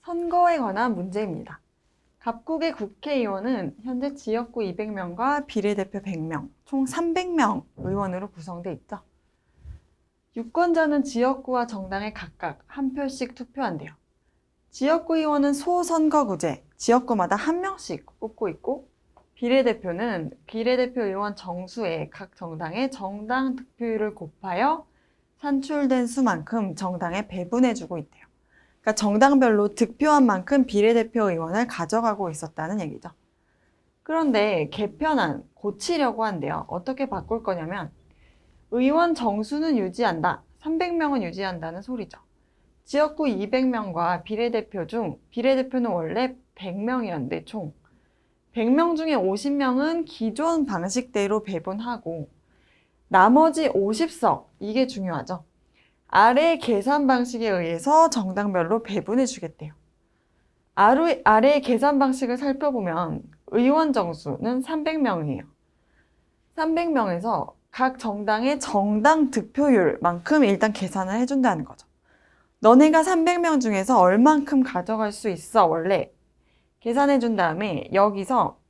선거에 관한 문제입니다. 갑국의 국회의원은 현재 지역구 200명과 비례대표 100명, 총 300명 의원으로 구성돼 있죠. 유권자는 지역구와 정당에 각각 한 표씩 투표한대요. 지역구 의원은 소선거구제, 지역구마다 한 명씩 뽑고 있고, 비례대표는 비례대표 의원 정수에 각 정당의 정당 득표율을 곱하여 산출된 수만큼 정당에 배분해주고 있대요. 그러니까 정당별로 득표한 만큼 비례대표 의원을 가져가고 있었다는 얘기죠. 그런데 개편안 고치려고 한대요. 어떻게 바꿀 거냐면 의원 정수는 유지한다. 300명은 유지한다는 소리죠. 지역구 200명과 비례대표는 원래 100명이었는데 총 100명 중에 50명은 기존 방식대로 배분하고 나머지 50석, 이게 중요하죠. 아래 계산 방식에 의해서 정당별로 배분해 주겠대요. 아래 계산 방식을 살펴보면 의원 정수는 300명이에요. 300명에서 각 정당의 정당 득표율만큼 일단 계산을 해준다는 거죠. 너네가 300명 중에서 얼만큼 가져갈 수 있어, 원래. 계산해 준 다음에 여기서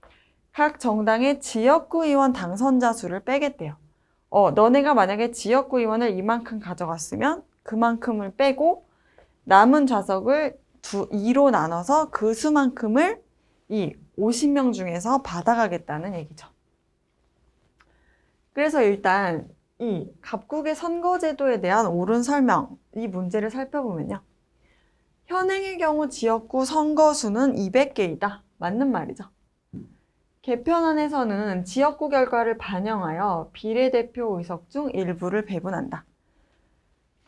각 정당의 지역구 의원 당선자 수를 빼겠대요. 너네가 만약에 지역구 의원을 이만큼 가져갔으면 그만큼을 빼고 남은 좌석을 2로 나눠서 그 수만큼을 이 50명 중에서 받아가겠다는 얘기죠. 그래서 일단 이 갑국의 선거제도에 대한 옳은 설명, 이 문제를 살펴보면요. 현행의 경우 지역구 선거수는 200개이다. 맞는 말이죠. 개편안에서는 지역구 결과를 반영하여 비례대표 의석 중 일부를 배분한다.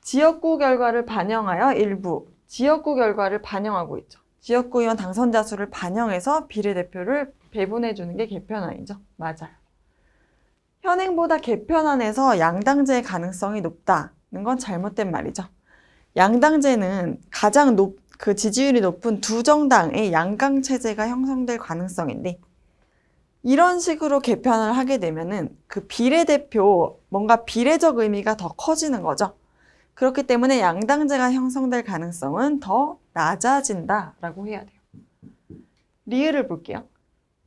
지역구 결과를 반영하여 일부, 지역구 결과를 반영하고 있죠. 지역구 의원 당선자 수를 반영해서 비례대표를 배분해주는 게 개편안이죠. 맞아요. 현행보다 개편안에서 양당제의 가능성이 높다는 건 잘못된 말이죠. 양당제는 가장 지지율이 높은 두 정당의 양강 체제가 형성될 가능성인데 이런 식으로 개편을 하게 되면은 그 비례대표, 뭔가 비례적 의미가 더 커지는 거죠. 그렇기 때문에 양당제가 형성될 가능성은 더 낮아진다라고 해야 돼요. 리을을 볼게요.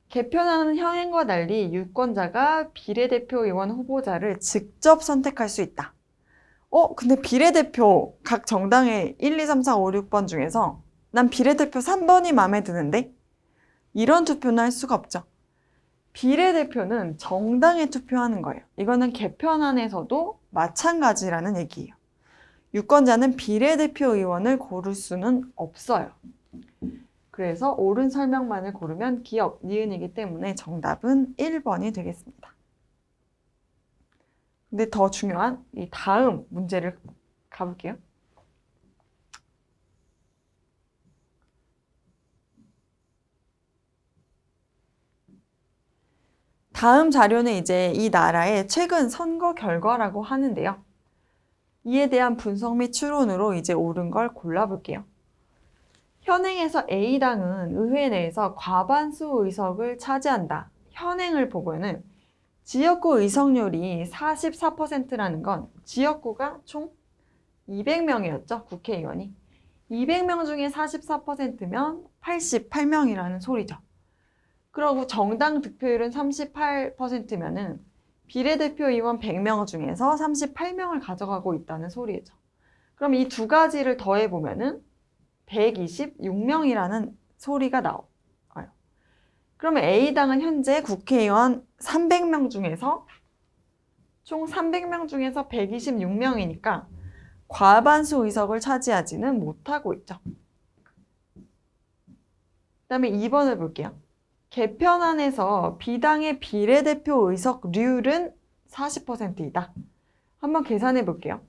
개편안은 현행과 달리 유권자가 비례대표 의원 후보자를 직접 선택할 수 있다. 근데 비례대표 각 정당의 1, 2, 3, 4, 5, 6번 중에서 난 비례대표 3번이 마음에 드는데 이런 투표는 할 수가 없죠. 비례대표는 정당에 투표하는 거예요. 이거는 개편안에서도 마찬가지라는 얘기예요. 유권자는 비례대표 의원을 고를 수는 없어요. 그래서 옳은 설명만을 고르면 기역, 니은이기 때문에 정답은 1번이 되겠습니다. 근데 더 중요한 이 다음 문제를 가볼게요. 다음 자료는 이제 이 나라의 최근 선거 결과라고 하는데요. 이에 대한 분석 및 추론으로 이제 옳은 걸 골라볼게요. 현행에서 A당은 의회 내에서 과반수 의석을 차지한다. 현행을 보고는 지역구 의석률이 44%라는 건 지역구가 총 200명이었죠, 국회의원이. 200명 중에 44%면 88명이라는 소리죠. 그리고 정당 득표율은 38%면은 비례대표 의원 100명 중에서 38명을 가져가고 있다는 소리죠. 그럼 이 두 가지를 더해보면은 126명이라는 소리가 나와요. 그러면 A당은 현재 국회의원 300명 중에서 총 300명 중에서 126명이니까 과반수 의석을 차지하지는 못하고 있죠. 그 다음에 2번을 볼게요. 개편안에서 B당의 비례대표 의석률은 40%이다. 한번 계산해 볼게요.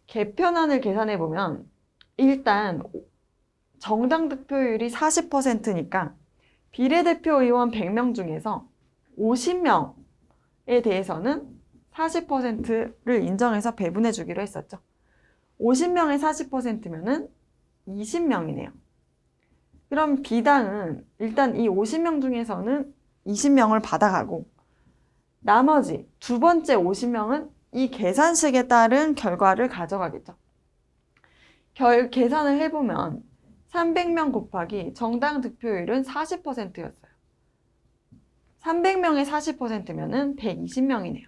개편안을 계산해 보면 일단 정당 득표율이 40%니까 비례대표 의원 100명 중에서 50명에 대해서는 40%를 인정해서 배분해 주기로 했었죠. 50명의 40%면은 20명이네요. 그럼 B당은 일단 이 50명 중에서는 20명을 받아가고 나머지 두 번째 50명은 이 계산식에 따른 결과를 가져가겠죠. 계산을 해보면 300명 곱하기 정당 득표율은 40%였어요. 300명의 40%면은 120명이네요.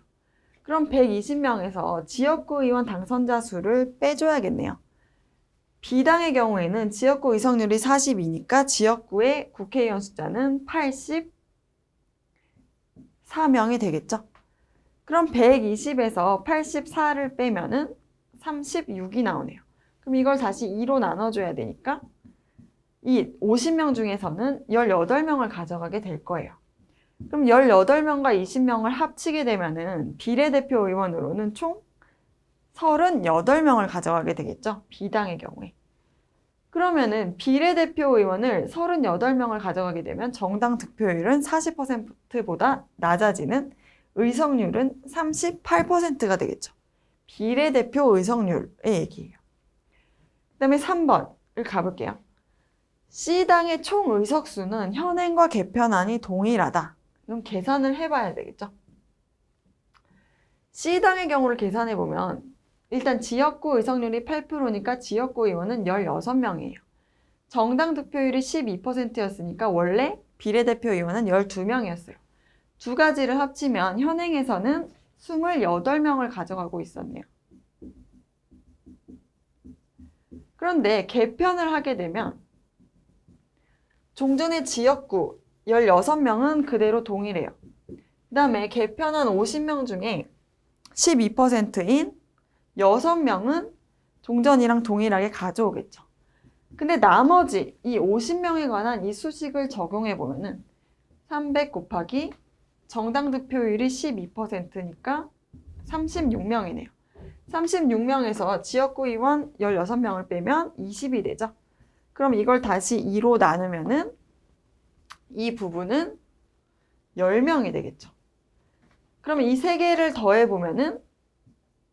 그럼 120명에서 지역구 의원 당선자 수를 빼줘야겠네요. 비당의 경우에는 지역구 의석률이 42니까 지역구의 국회의원 숫자는 84명이 되겠죠. 그럼 120에서 84를 빼면은 36이 나오네요. 그럼 이걸 다시 2로 나눠줘야 되니까 이 50명 중에서는 18명을 가져가게 될 거예요. 그럼 18명과 20명을 합치게 되면은 비례대표 의원으로는 총 38명을 가져가게 되겠죠. 비당의 경우에. 그러면은 비례대표 의원을 38명을 가져가게 되면 정당 득표율은 40%보다 낮아지는 의석률은 38%가 되겠죠. 비례대표 의석률의 얘기예요. 그 다음에 3번을 가볼게요. C당의 총 의석수는 현행과 개편안이 동일하다. 그럼 계산을 해봐야 되겠죠. C당의 경우를 계산해보면 일단 지역구 의석률이 8%니까 지역구 의원은 16명이에요. 정당 득표율이 12%였으니까 원래 비례대표 의원은 12명이었어요. 두 가지를 합치면 현행에서는 28명을 가져가고 있었네요. 그런데 개편을 하게 되면 종전의 지역구 16명은 그대로 동일해요. 그 다음에 개편한 50명 중에 12%인 6명은 종전이랑 동일하게 가져오겠죠. 근데 나머지 이 50명에 관한 이 수식을 적용해 보면은 300 곱하기 정당 득표율이 12%니까 36명이네요. 36명에서 지역구 의원 16명을 빼면 20이 되죠. 그럼 이걸 다시 2로 나누면은 이 부분은 10명이 되겠죠. 그러면 이 세 개를 더해 보면은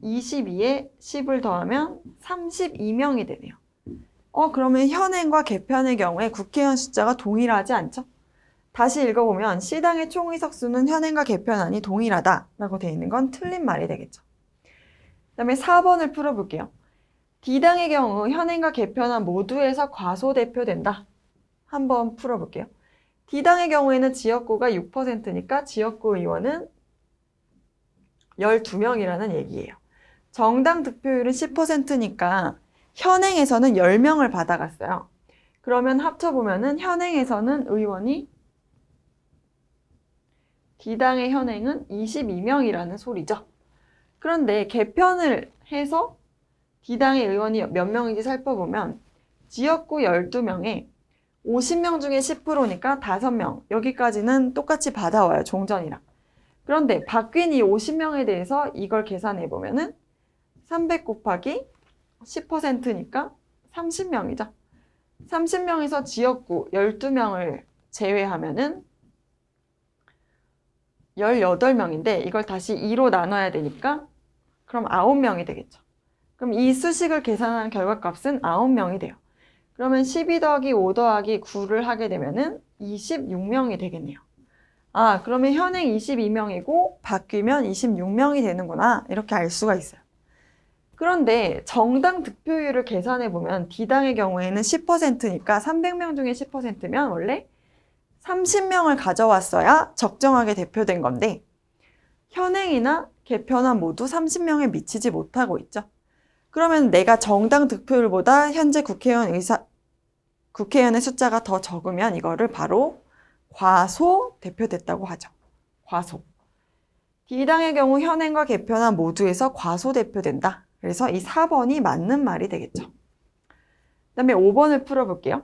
22에 10을 더하면 32명이 되네요. 그러면 현행과 개편의 경우에 국회의원 숫자가 동일하지 않죠? 다시 읽어보면 C당의 총 의석수는 현행과 개편안이 동일하다라고 되어 있는 건 틀린 말이 되겠죠. 그 다음에 4번을 풀어볼게요. D당의 경우 현행과 개편안 모두에서 과소대표된다. 한번 풀어볼게요. D당의 경우에는 지역구가 6%니까 지역구 의원은 12명이라는 얘기예요. 정당 득표율은 10%니까 현행에서는 10명을 받아갔어요. 그러면 합쳐보면은 현행에서는 의원이 D당의 현행은 22명이라는 소리죠. 그런데 개편을 해서 D당의 의원이 몇 명인지 살펴보면 지역구 12명에 50명 중에 10%니까 5명, 여기까지는 똑같이 받아와요, 종전이랑. 그런데 바뀐 이 50명에 대해서 이걸 계산해보면은 300 곱하기 10%니까 30명이죠. 30명에서 지역구 12명을 제외하면은 18명인데 이걸 다시 2로 나눠야 되니까 그럼 9명이 되겠죠. 그럼 이 수식을 계산한 결과값은 9명이 돼요. 그러면 12 더하기 5 더하기 9를 하게 되면은 26명이 되겠네요. 그러면 현행 22명이고 바뀌면 26명이 되는구나. 이렇게 알 수가 있어요. 그런데 정당 득표율을 계산해보면 D당의 경우에는 10%니까 300명 중에 10%면 원래 30명을 가져왔어야 적정하게 대표된 건데 현행이나 개편안 모두 30명에 미치지 못하고 있죠. 그러면 내가 정당 득표율보다 현재 국회의원의 숫자가 더 적으면 이거를 바로 과소 대표됐다고 하죠. 과소. D당의 경우 현행과 개편안 모두에서 과소 대표된다. 그래서 이 4번이 맞는 말이 되겠죠. 그 다음에 5번을 풀어볼게요.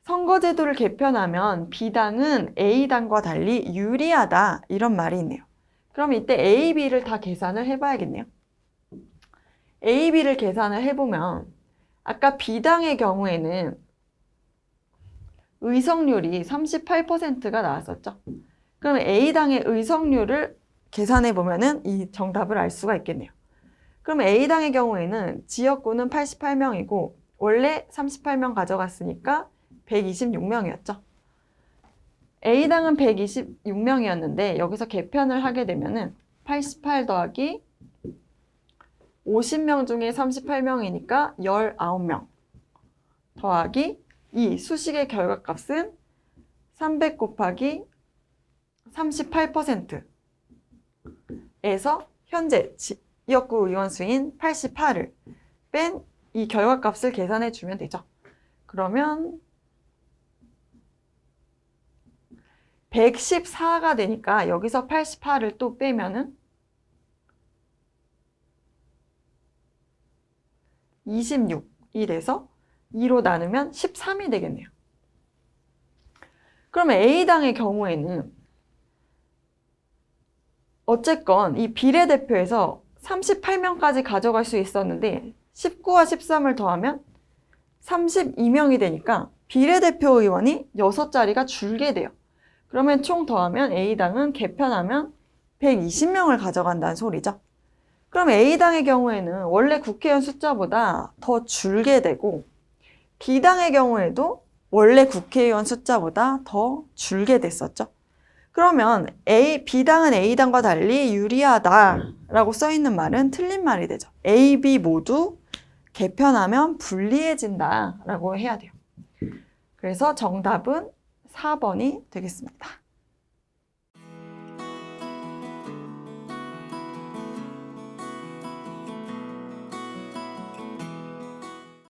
선거제도를 개편하면 B당은 A당과 달리 유리하다. 이런 말이 있네요. 그럼 이때 A, B를 다 계산을 해봐야겠네요. A, B를 계산을 해보면 아까 B당의 경우에는 의석률이 38%가 나왔었죠. 그럼 A당의 의석률을 계산해보면은 이 정답을 알 수가 있겠네요. 그럼 A당의 경우에는 지역구는 88명이고 원래 38명 가져갔으니까 126명이었죠. A당은 126명이었는데 여기서 개편을 하게 되면은 88 더하기 50명 중에 38명이니까 19명 더하기 이 수식의 결과값은 300 곱하기 38%에서 현재 지역구 의원 수인 88을 뺀 이 결과값을 계산해 주면 되죠. 그러면 114가 되니까 여기서 88을 또 빼면은 26이 돼서 2로 나누면 13이 되겠네요. 그러면 A당의 경우에는 어쨌건 이 비례대표에서 38명까지 가져갈 수 있었는데 19와 13을 더하면 32명이 되니까 비례대표 의원이 6자리가 줄게 돼요. 그러면 총 더하면 A당은 개편하면 120명을 가져간다는 소리죠. 그럼 A당의 경우에는 원래 국회의원 숫자보다 더 줄게 되고 B당의 경우에도 원래 국회의원 숫자보다 더 줄게 됐었죠. 그러면 B당은 A당과 달리 유리하다라고 써있는 말은 틀린 말이 되죠. A, B 모두 개편하면 불리해진다라고 해야 돼요. 그래서 정답은 4번이 되겠습니다.